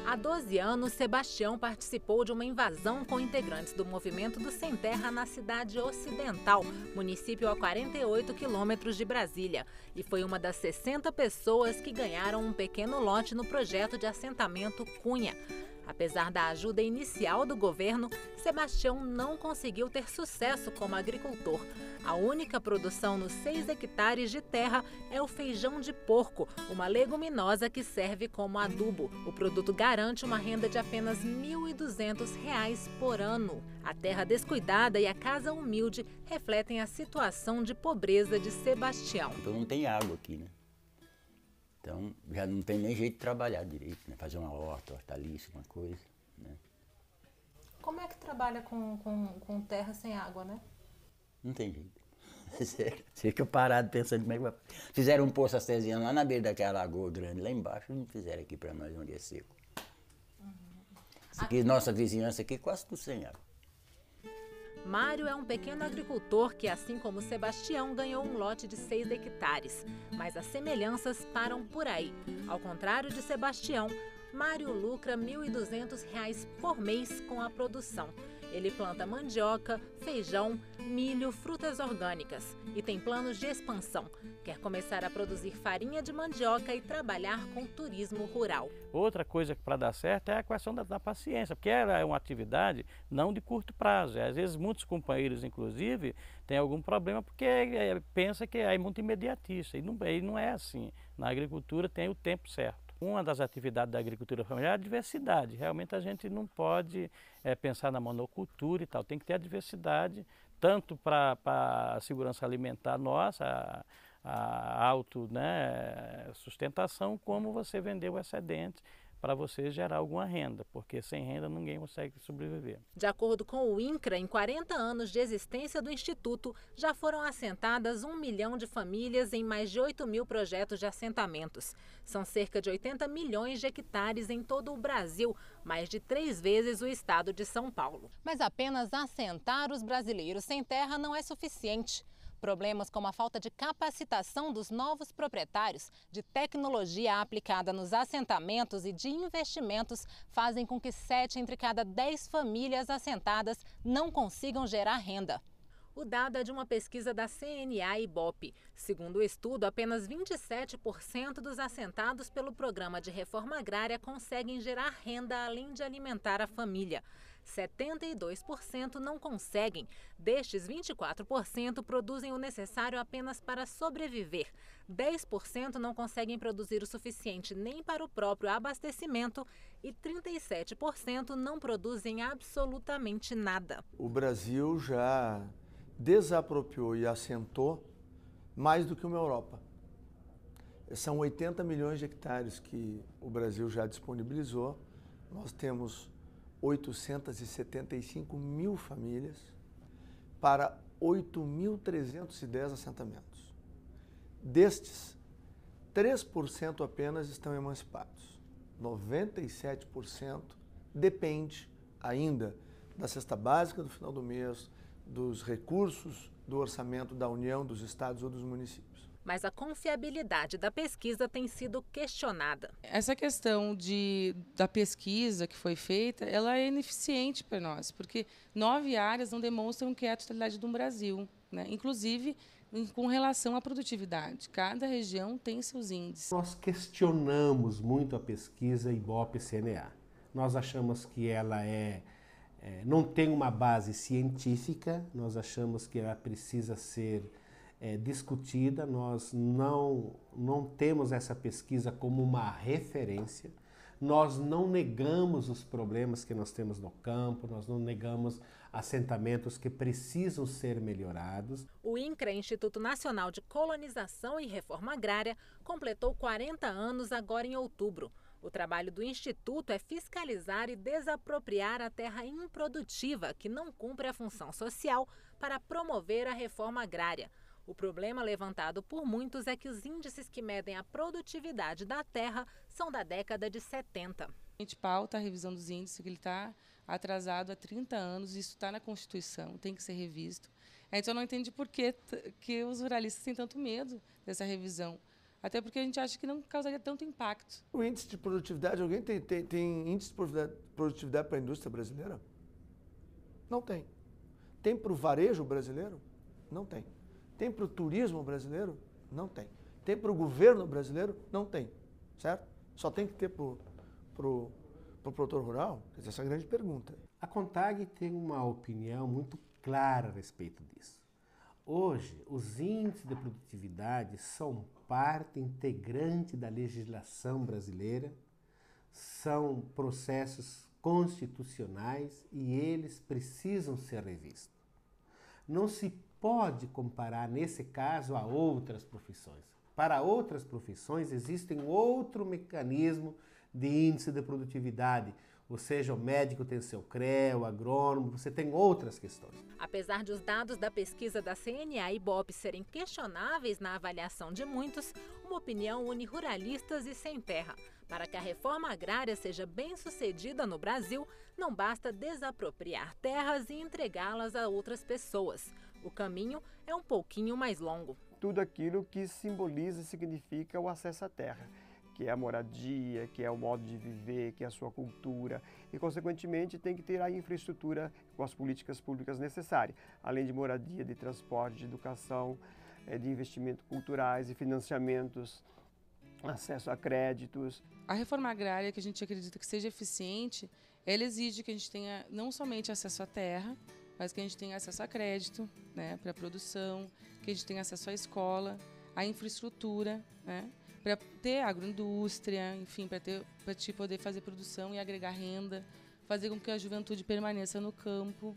Há 12 anos, Sebastião participou de uma invasão com integrantes do movimento do Sem Terra na cidade ocidental, município a 48 quilômetros de Brasília, e foi uma das 60 pessoas que ganharam um pequeno lote no projeto de assentamento Cunha. Apesar da ajuda inicial do governo, Sebastião não conseguiu ter sucesso como agricultor. A única produção nos 6 hectares de terra é o feijão de porco, uma leguminosa que serve como adubo. O produto garante uma renda de apenas R$ 1.200 por ano. A terra descuidada e a casa humilde refletem a situação de pobreza de Sebastião. Então não tem água aqui, né? Então já não tem nem jeito de trabalhar direito, né? Fazer uma horta, hortaliça, uma coisa, né? Como é que trabalha com terra sem água, né? Não tem jeito. Sério. Você fica parado pensando como é que vai. Fizeram um poço artesiano lá na beira daquela lagoa grande, lá embaixo, não fizeram aqui para nós onde é seco. Aqui, nossa vizinhança aqui quase tudo sem água. Mário é um pequeno agricultor que, assim como Sebastião, ganhou um lote de 6 hectares. Mas as semelhanças param por aí. Ao contrário de Sebastião, Mário lucra R$ 1.200 por mês com a produção. Ele planta mandioca, feijão, milho, frutas orgânicas e tem planos de expansão. Quer começar a produzir farinha de mandioca e trabalhar com turismo rural. Outra coisa para dar certo é a questão da paciência, porque ela é uma atividade não de curto prazo. Às vezes muitos companheiros, inclusive, têm algum problema porque pensa que é muito imediatista. E não é assim. Na agricultura tem o tempo certo. Uma das atividades da agricultura familiar é a diversidade. Realmente a gente não pode pensar na monocultura e tal. Tem que ter a diversidade, tanto para a segurança alimentar nossa, a autossustentação, como você vender o excedente para você gerar alguma renda, porque sem renda ninguém consegue sobreviver. De acordo com o INCRA, em 40 anos de existência do Instituto, já foram assentadas 1 milhão de famílias em mais de 8 mil projetos de assentamentos. São cerca de 80 milhões de hectares em todo o Brasil, mais de 3 vezes o estado de São Paulo. Mas apenas assentar os brasileiros sem terra não é suficiente. Problemas como a falta de capacitação dos novos proprietários, de tecnologia aplicada nos assentamentos e de investimentos fazem com que 7 entre cada 10 famílias assentadas não consigam gerar renda. O dado é de uma pesquisa da CNA e Ibope. Segundo o estudo, apenas 27% dos assentados pelo Programa de Reforma Agrária conseguem gerar renda além de alimentar a família. 72% não conseguem. Destes, 24% produzem o necessário apenas para sobreviver. 10% não conseguem produzir o suficiente nem para o próprio abastecimento e 37% não produzem absolutamente nada. O Brasil já desapropriou e assentou mais do que uma Europa. São 80 milhões de hectares que o Brasil já disponibilizou. Nós temos 875 mil famílias para 8.310 assentamentos. Destes, 3% apenas estão emancipados. 97% depende ainda da cesta básica do final do mês, dos recursos do orçamento da União, dos estados ou dos municípios. Mas a confiabilidade da pesquisa tem sido questionada. Essa questão da pesquisa que foi feita, ela é ineficiente para nós, porque 9 áreas não demonstram que é a totalidade do Brasil, né? Inclusive com relação à produtividade. Cada região tem seus índices. Nós questionamos muito a pesquisa Ibope-CNA. Nós achamos que ela não tem uma base científica, nós achamos que ela precisa ser discutida, nós não temos essa pesquisa como uma referência, nós não negamos os problemas que nós temos no campo, nós não negamos assentamentos que precisam ser melhorados. O INCRA, Instituto Nacional de Colonização e Reforma Agrária, completou 40 anos agora em outubro. O trabalho do Instituto é fiscalizar e desapropriar a terra improdutiva que não cumpre a função social para promover a reforma agrária. O problema levantado por muitos é que os índices que medem a produtividade da terra são da década de 70. A gente pauta a revisão dos índices, que ele está atrasado há 30 anos, isso está na Constituição, tem que ser revisto. Então não entende por que os ruralistas têm tanto medo dessa revisão. Até porque a gente acha que não causaria tanto impacto. O índice de produtividade, alguém tem índice de produtividade para a indústria brasileira? Não tem. Tem para o varejo brasileiro? Não tem. Tem para o turismo brasileiro? Não tem. Tem para o governo brasileiro? Não tem. Certo? Só tem que ter para o produtor rural? Quer dizer, essa é a grande pergunta. A CONTAG tem uma opinião muito clara a respeito disso. Hoje, os índices de produtividade são parte integrante da legislação brasileira, são processos constitucionais e eles precisam ser revistos. Não se pode comparar, nesse caso, a outras profissões. Para outras profissões, existem outro mecanismo de índice de produtividade, ou seja, o médico tem seu CREA, o agrônomo, você tem outras questões. Apesar de os dados da pesquisa da CNA e IBOP serem questionáveis na avaliação de muitos, uma opinião une ruralistas e sem terra. Para que a reforma agrária seja bem-sucedida no Brasil, não basta desapropriar terras e entregá-las a outras pessoas. O caminho é um pouquinho mais longo. Tudo aquilo que simboliza e significa o acesso à terra, que é a moradia, que é o modo de viver, que é a sua cultura e, consequentemente, tem que ter a infraestrutura com as políticas públicas necessárias, além de moradia, de transporte, de educação, de investimentos culturais e financiamentos, acesso a créditos. A reforma agrária, que a gente acredita que seja eficiente, ela exige que a gente tenha não somente acesso à terra, mas que a gente tenha acesso a crédito, né, para a produção, que a gente tenha acesso à escola, à infraestrutura, né, para ter agroindústria, enfim, para poder fazer produção e agregar renda, fazer com que a juventude permaneça no campo.